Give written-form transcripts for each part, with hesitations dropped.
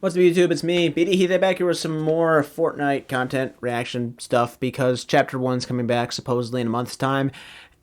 What's up, YouTube? It's me, BD Heath, back here with some more Fortnite content reaction stuff because Chapter 1's coming back supposedly in a month's time.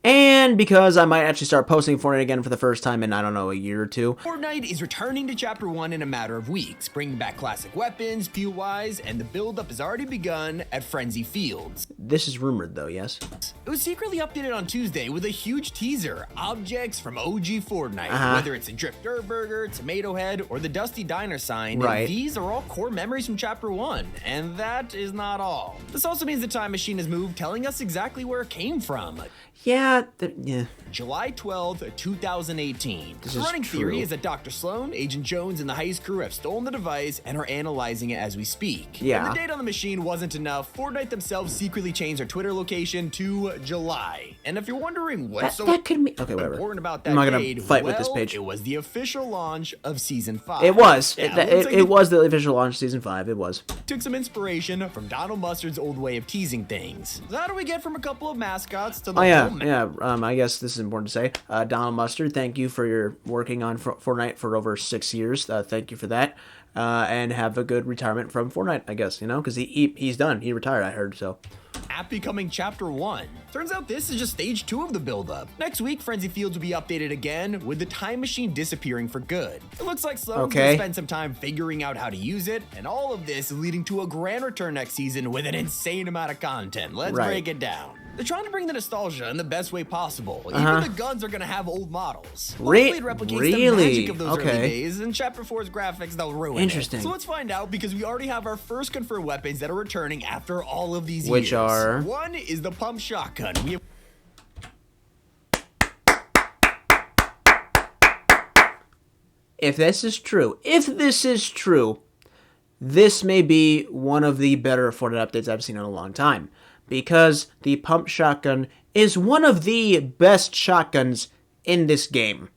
And because I might actually start posting Fortnite again for the first time in, I don't know, a year or two. Fortnite is returning to Chapter 1 in a matter of weeks, bringing back classic weapons, fuel-wise, and the build-up has already begun at Frenzy Fields. This is rumored, though, yes? It was secretly updated on Tuesday with a huge teaser, objects from OG Fortnite. Whether it's a Drifter Burger, Tomato Head, or the Dusty Diner sign, these are all core memories from Chapter 1. And that is not all. This also means the time machine has moved, telling us exactly where it came from. Yeah. July 12th, 2018. The running theory is that Dr. Sloan, Agent Jones, and the heist crew have stolen the device and are analyzing it as we speak. Yeah. And the date on the machine wasn't enough. Fortnite themselves secretly changed their Twitter location to July. And if you're wondering what's important about that date, with this page. It was the official launch of Season 5. It was. It was the official launch of Season 5. It was. Took some inspiration from Donald Mustard's old way of teasing things. So how do we get from a couple of mascots to the I guess this is important to say. Donald Mustard, thank you for your working on Fortnite for over 6 years. Thank you for that. And have a good retirement from Fortnite, I guess, because he's done. He retired, I heard, so. App becoming Chapter 1. Turns out this is just Stage 2 of the build-up. Next week, Frenzy Fields will be updated again, with the time machine disappearing for good. It looks like Sloan's gonna spend some time figuring out how to use it, and all of this is leading to a grand return next season with an insane amount of content. Let's break it down. They're trying to bring the nostalgia in the best way possible. Even the guns are gonna have old models. Hopefully it replicates the magic of those early days, and Chapter 4's graphics, they'll ruin it. So let's find out, because we already have our first confirmed weapons that are returning after all of these years. Which are? One is the pump shotgun. If this is true, this may be one of the better Fortnite updates I've seen in a long time. Because the pump shotgun is one of the best shotguns in this game.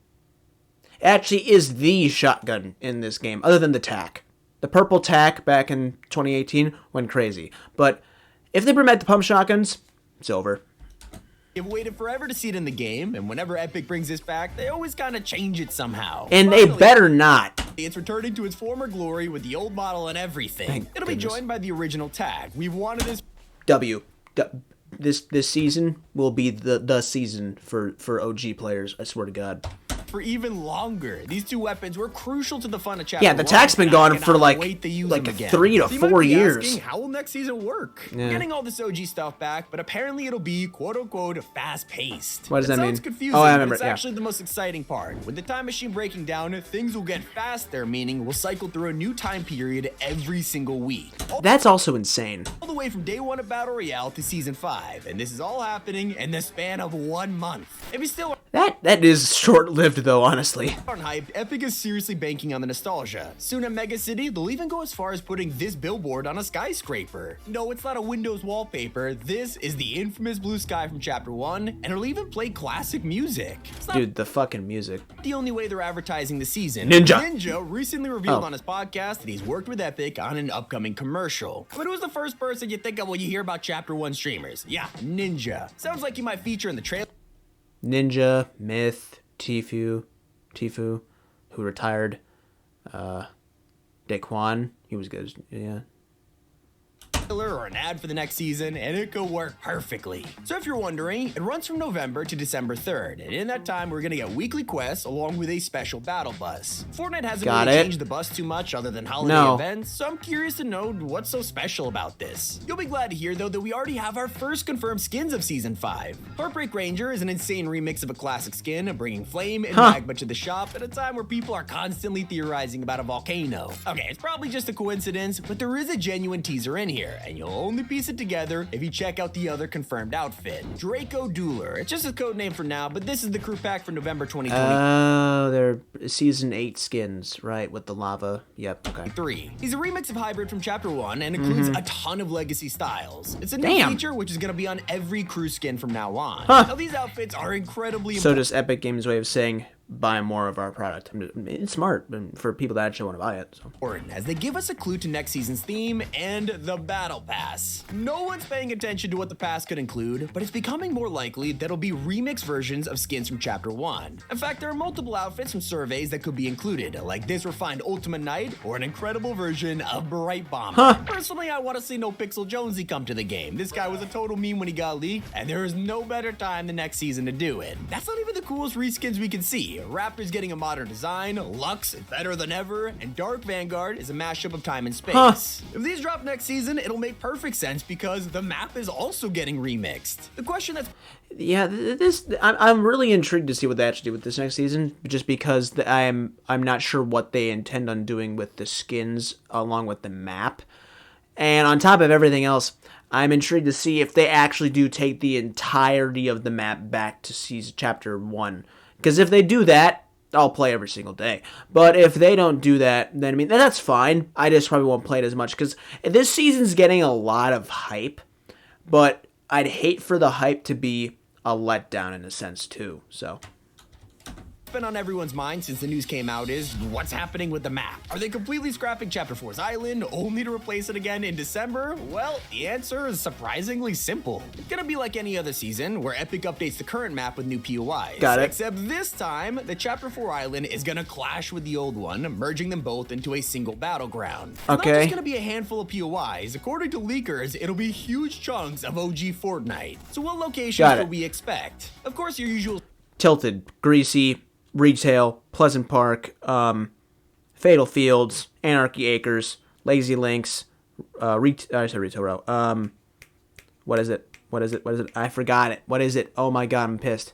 It actually is the shotgun in this game, other than the TAC. The purple TAC back in 2018 went crazy. But if they bring back the pump shotguns, it's over. They've waited forever to see it in the game, and whenever Epic brings this back, they always kind of change it somehow. And finally, they better not. It's returning to its former glory with the old model and everything. It'll be joined by the original tag. We've wanted this... This season will be the season for OG players, I swear to God. For even longer. These two weapons were crucial to the fun of Chapter 1. Yeah, the tag's been gone for like 3 to 4 years. Asking, how will next season work? We're getting all this OG stuff back, but apparently it'll be quote-unquote fast-paced. What does that mean? Sounds confusing, I remember. It's actually the most exciting part. With the time machine breaking down, things will get faster, meaning we'll cycle through a new time period every single week. That's also insane. All the way from day 1 of Battle Royale to Season 5, and this is all happening in the span of 1 month. If you still... That is short-lived, though, honestly. Aren't hyped, Epic is seriously banking on the nostalgia. Soon at Mega City, they'll even go as far as putting this billboard on a skyscraper. No, it's not a Windows wallpaper. This is the infamous blue sky from Chapter 1, and it'll even play classic music. Dude, the fucking music. The only way they're advertising the season. Ninja recently revealed on his podcast that he's worked with Epic on an upcoming commercial. But who's the first person you think of when you hear about Chapter 1 streamers? Yeah, Ninja. Sounds like he might feature in the trailer. Ninja, Myth, Tfue, who retired, Daquan, he was good, yeah. Or an ad for the next season, and it could work perfectly. So if you're wondering, it runs from November to December 3rd, and in that time we're gonna get weekly quests along with a special battle bus. Fortnite hasn't really changed the bus too much other than holiday events, so I'm curious to know what's so special about this. You'll be glad to hear though that we already have our first confirmed skins of Season 5. Heartbreak Ranger is an insane remix of a classic skin, bringing flame and magma to the shop at a time where people are constantly theorizing about a volcano. Okay, it's probably just a coincidence, but there is a genuine teaser in here, and you'll only piece it together if you check out the other confirmed outfit. Draco Dueler. It's just a code name for now, but this is the crew pack for November 2020. Oh, they're Season 8 skins, right, with the lava. Yep, okay. 3. He's a remix of Hybrid from Chapter 1 and includes a ton of legacy styles. It's a new feature which is going to be on every crew skin from now on. Now, these outfits are incredibly So just Epic Games' way of saying, buy more of our product. It's smart for people that actually want to buy it. So. As they give us a clue to next season's theme and the Battle Pass. No one's paying attention to what the pass could include, but it's becoming more likely that it'll be remixed versions of skins from Chapter 1. In fact, there are multiple outfits from surveys that could be included, like this refined Ultimate Knight or an incredible version of Bright Bomber. Personally, I want to see No Pixel Jonesy come to the game. This guy was a total meme when he got leaked, and there is no better time than next season to do it. That's not even the coolest reskins we can see. Raptor's getting a modern design, Lux is better than ever, and Dark Vanguard is a mashup of time and space. If these drop next season, it'll make perfect sense because the map is also getting remixed. The question that's... Yeah, I'm really intrigued to see what they actually do with this next season, just because I'm not sure what they intend on doing with the skins along with the map. And on top of everything else, I'm intrigued to see if they actually do take the entirety of the map back to season Chapter 1. Because if they do that, I'll play every single day. But if they don't do that, then, I mean, that's fine. I just probably won't play it as much. Because this season's getting a lot of hype. But I'd hate for the hype to be a letdown in a sense, too. So... been on everyone's mind since the news came out is what's happening with the map. Are they completely scrapping Chapter 4's island only to replace it again in December? Well, the answer is surprisingly simple. It's gonna be like any other season where Epic updates the current map with new POIs. Got it. Except this time, the Chapter 4 island is gonna clash with the old one, merging them both into a single battleground. It's not just gonna be a handful of POIs. According to leakers, it'll be huge chunks of OG Fortnite. So what locations will we expect? Of course, your usual... Tilted, Greasy, Retail, Pleasant Park, Fatal Fields, Anarchy Acres, Lazy Links, I said Retail Row. What is it? I forgot it. What is it? Oh my god, I'm pissed.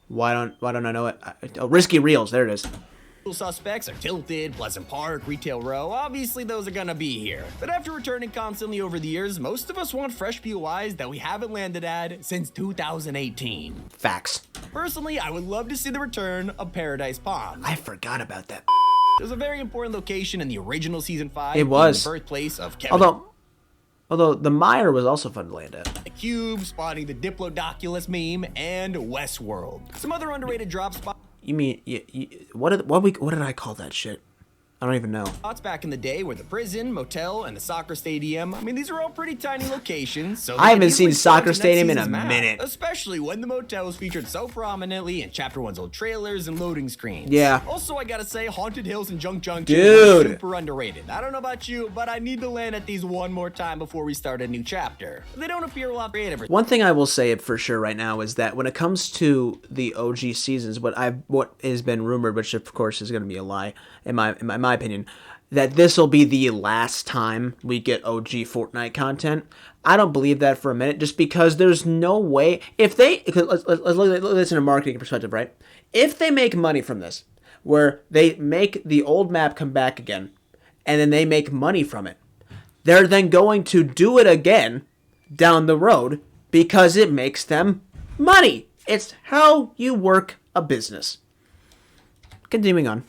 Why don't I know it? Risky Reels. There it is. Suspects are Tilted, Pleasant Park, Retail Row. Obviously, those are gonna be here. But after returning constantly over the years, most of us want fresh POIs that we haven't landed at since 2018. Facts. Personally, I would love to see the return of Paradise Palm. I forgot about that. It was a very important location in the original Season 5. It was. The birthplace of Kevin. Although the Mire was also fun to land at. The Cube, spotting the Diplodoculus meme, and Westworld. Some other underrated drop spots. You mean what did I call that shit? I don't even know. Spots back in the day were the prison, motel, and the soccer stadium. I mean, these are all pretty tiny locations. So I haven't seen soccer stadium in a minute. Especially when the motel was featured so prominently in Chapter 1's old trailers and loading screens. Yeah. Also, I gotta say, Haunted Hills and Junk Junction Dude. were super underrated. I don't know about you, but I need to land at these one more time before we start a new chapter. They don't appear a lot creative. One thing I will say for sure right now is that when it comes to the OG seasons, what has been rumored, which of course is going to be a lie in my opinion, that this will be the last time we get OG Fortnite content. I don't believe that for a minute, just because there's no way if they let's look at this in a marketing perspective, right? If they make money from this, where they make the old map come back again, and then they make money from it, they're then going to do it again down the road because it makes them money. It's how you work a business. Continuing on.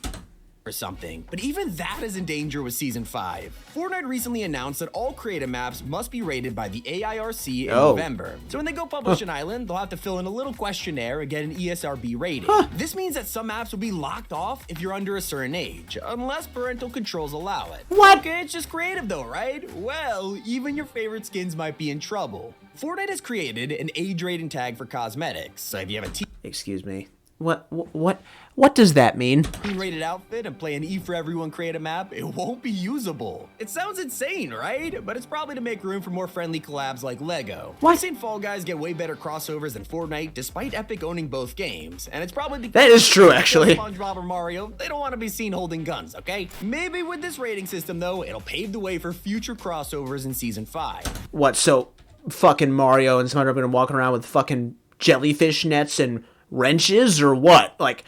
Or something, but even that is in danger with Season 5. Fortnite recently announced that all creative maps must be rated by the AIRC in November. So when they go publish an island, they'll have to fill in a little questionnaire and get an ESRB rating. This means that some maps will be locked off if you're under a certain age, unless parental controls allow it. What? Okay, it's just creative though, right? Well, even your favorite skins might be in trouble. Fortnite has created an age rating tag for cosmetics, so if you have a Excuse me. What does that mean? rated outfit and play an E for Everyone creative map, it won't be usable. It sounds insane, right? But it's probably to make room for more friendly collabs like Lego. What? I've seen Fall Guys get way better crossovers than Fortnite despite Epic owning both games, and it's probably because that is true, actually. SpongeBob or Mario, they don't want to be seen holding guns, okay? Maybe with this rating system though, it'll pave the way for future crossovers in Season 5. What, so fucking Mario and SpongeBob are gonna walk around with fucking jellyfish nets and wrenches or what? Like,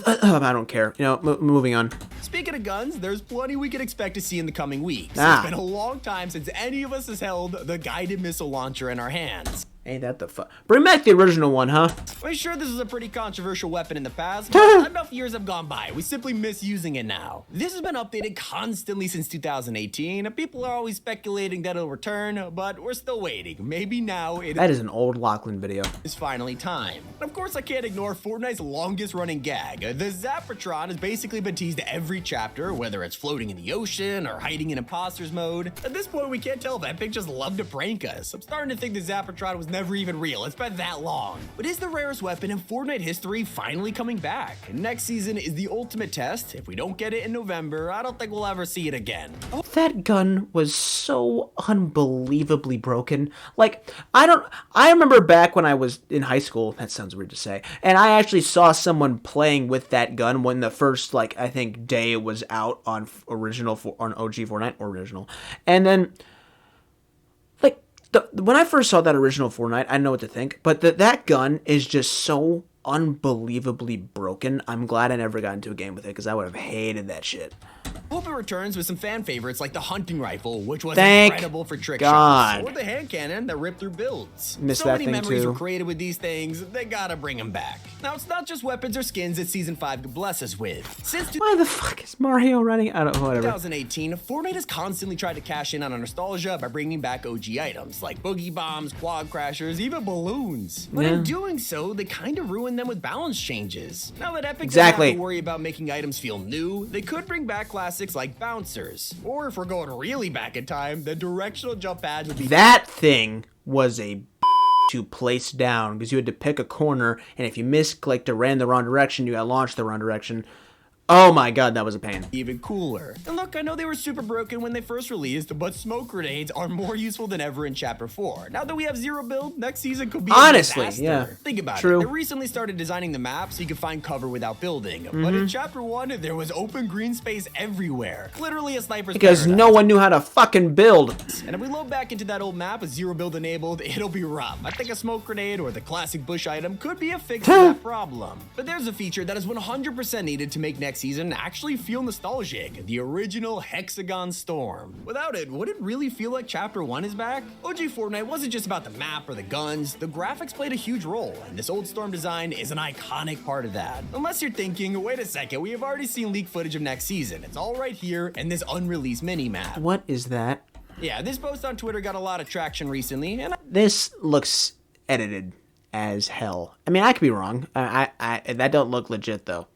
I don't care. You know, moving on. Speaking of guns, there's plenty we can expect to see in the coming weeks. It's been a long time since any of us has held the guided missile launcher in our hands. Ain't that the fuck? Bring back the original one, huh? I'm sure this was a pretty controversial weapon in the past, but enough years have gone by. We simply miss using it now. This has been updated constantly since 2018. People are always speculating that it'll return, but we're still waiting. Maybe now That is an old Lachlan video. It's finally time. And of course, I can't ignore Fortnite's longest running gag. The Zapatron has basically been teased every chapter, whether it's floating in the ocean or hiding in imposters mode. At this point, we can't tell if Epic just loved to prank us. I'm starting to think the Zapatron was never even real. It's been that long. But is the rarest weapon in Fortnite history finally coming back? Next season is the ultimate test. If we don't get it in November, I don't think we'll ever see it again. That gun was so unbelievably broken. Like, I remember back when I was in high school, that sounds weird to say, and I actually saw someone playing with that gun when the first, like, I think day it was out on on OG Fortnite, original. And then, like, when I first saw that original Fortnite, I didn't know what to think, but that gun is just so unbelievably broken. I'm glad I never got into a game with it, because I would have hated that shit. Hope it returns with some fan favorites like the hunting rifle, which was Thank incredible for trick God. shots, or the hand cannon that ripped through builds. Missed so that many thing memories too. were created with these things, they gotta bring them back. Now, it's not just weapons or skins that Season 5 could bless us with. Since Why the fuck is Mario running? I don't know, whatever. 2018, Fortnite has constantly tried to cash in on our nostalgia by bringing back OG items like boogie bombs, quad crashers, even balloons. But in doing so, they kind of ruined them with balance changes. Now that Epic doesn't have to worry about making items feel new, they could bring back classics like bouncers. Or if we're going really back in time, the directional jump pads would be— That thing was a to place down, because you had to pick a corner, and if you misclicked or ran the wrong direction, you got launched the wrong direction. Oh my god, that was a pain. even cooler. And look, I know they were super broken when they first released, but smoke grenades are more useful than ever in Chapter 4. Now that we have zero build, next season could be a disaster. Yeah. Think about True. it. They recently started designing the map so you could find cover without building. But in Chapter 1, there was open green space everywhere. Literally a sniper's Because paradise. no one knew how to fucking build. And if we load back into that old map with zero build enabled, it'll be rough. I think a smoke grenade or the classic bush item could be a fix to that problem. But there's a feature that is 100% needed to make next season actually feel nostalgic: the original Hexagon Storm. Without it, would it really feel like Chapter 1 is back? OG Fortnite wasn't just about the map or the guns, the graphics played a huge role, and this old storm design is an iconic part of that. Unless you're thinking, wait a second, we have already seen leaked footage of next season. It's all right here in this unreleased mini-map. What is that? Yeah, this post on Twitter got a lot of traction recently, and This looks edited as hell. I mean, I could be wrong. That don't look legit, though.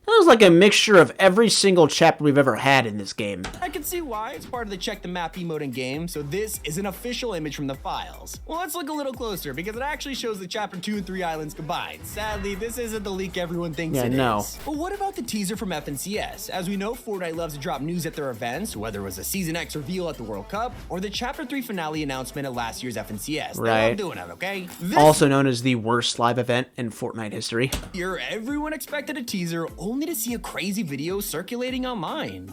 That was like a mixture of every single chapter we've ever had in this game. I can see why. It's part of the check the map emote in game, so this is an official image from the files. Well, let's look a little closer because it actually shows the Chapter 2 and 3 islands combined. Sadly, this isn't the leak everyone thinks it is. But what about the teaser from FNCS? As we know, Fortnite loves to drop news at their events, whether it was a Season X reveal at the World Cup or the Chapter 3 finale announcement at last year's FNCS. They love doing it, okay? Also known as the worst live event in Fortnite history. Year, everyone expected a teaser only to see a crazy video circulating online.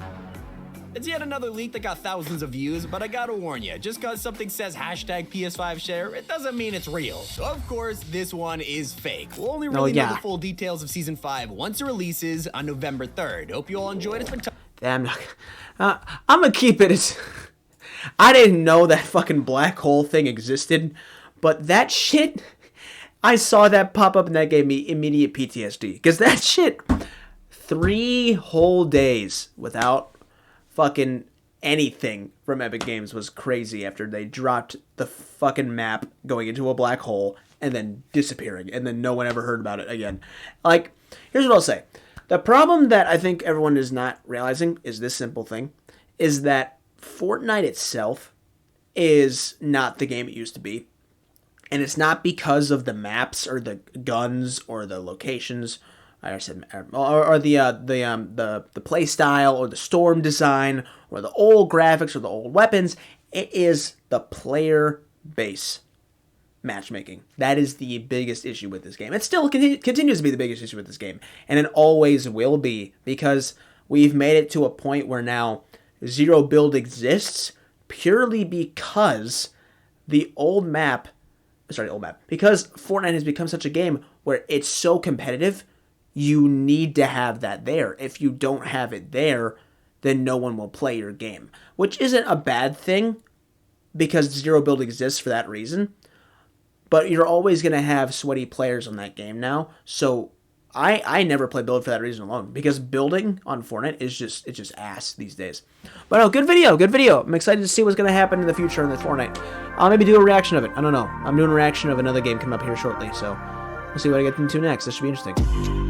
It's yet another leak that got thousands of views, but I gotta warn you, just cause something says hashtag PS5 share, it doesn't mean it's real. So of course, this one is fake. We'll only really know the full details of Season 5 once it releases on November 3rd. Hope you all enjoyed. It's been I'm gonna keep it as... I didn't know that fucking black hole thing existed, but that shit... I saw that pop up and that gave me immediate PTSD. Because that shit... 3 whole days without fucking anything from Epic Games was crazy after they dropped the fucking map going into a black hole and then disappearing, and then no one ever heard about it again. Like, here's what I'll say. The problem that I think everyone is not realizing is this simple thing, is that Fortnite itself is not the game it used to be. And it's not because of the maps or the guns or the locations, or the play style or the storm design or the old graphics or the old weapons. It is the player base matchmaking. That is the biggest issue with this game. It still continues to be the biggest issue with this game, and it always will be, because we've made it to a point where now zero build exists purely because because Fortnite has become such a game where it's so competitive. You need to have that there. If you don't have it there, then no one will play your game. Which isn't a bad thing, because zero build exists for that reason. but you're always going to have sweaty players on that game now. So I never play build for that reason alone, because building on Fortnite is just ass these days. But no, good video, good video. I'm excited to see what's going to happen in the future in the Fortnite. I'll maybe do a reaction of it. I don't know. I'm doing a reaction of another game coming up here shortly, so we'll see what I get into next. This should be interesting.